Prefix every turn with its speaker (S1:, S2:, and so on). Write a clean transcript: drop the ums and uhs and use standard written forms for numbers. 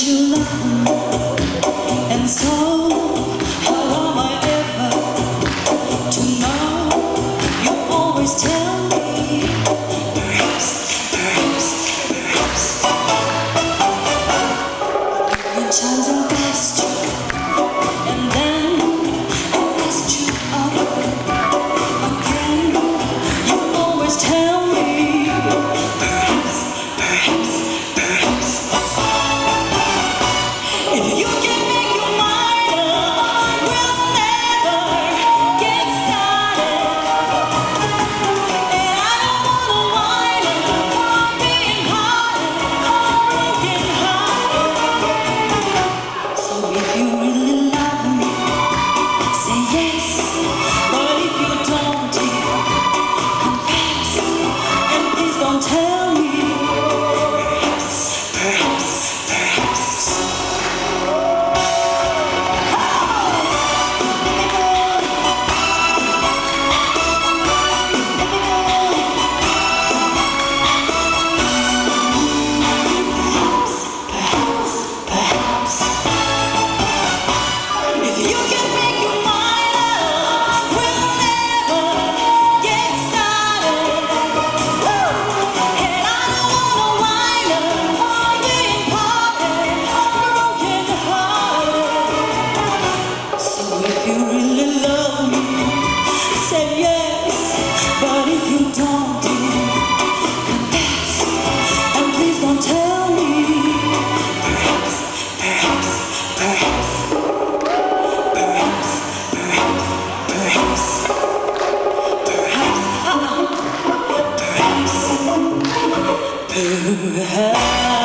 S1: you love me, and so how am I ever to know? You always tell me, perhaps, perhaps, perhaps. In times I've asked you, and then I asked you again. You always tell me, perhaps, perhaps, perhaps. If you can make your mind up, we'll never get started. And I don't wanna wind up being broken hearted. So if you really love me, say yes. But if you don't, confess. And please don't tell me, perhaps, perhaps, perhaps. Perhaps. If you can make your mind up, we'll never get started. And I don't wanna wind up being broken hearted. So if you really love me, say yes. But if you don't, confess. And please don't tell me, perhaps, perhaps, perhaps. Perhaps, perhaps, perhaps, perhaps, perhaps, perhaps.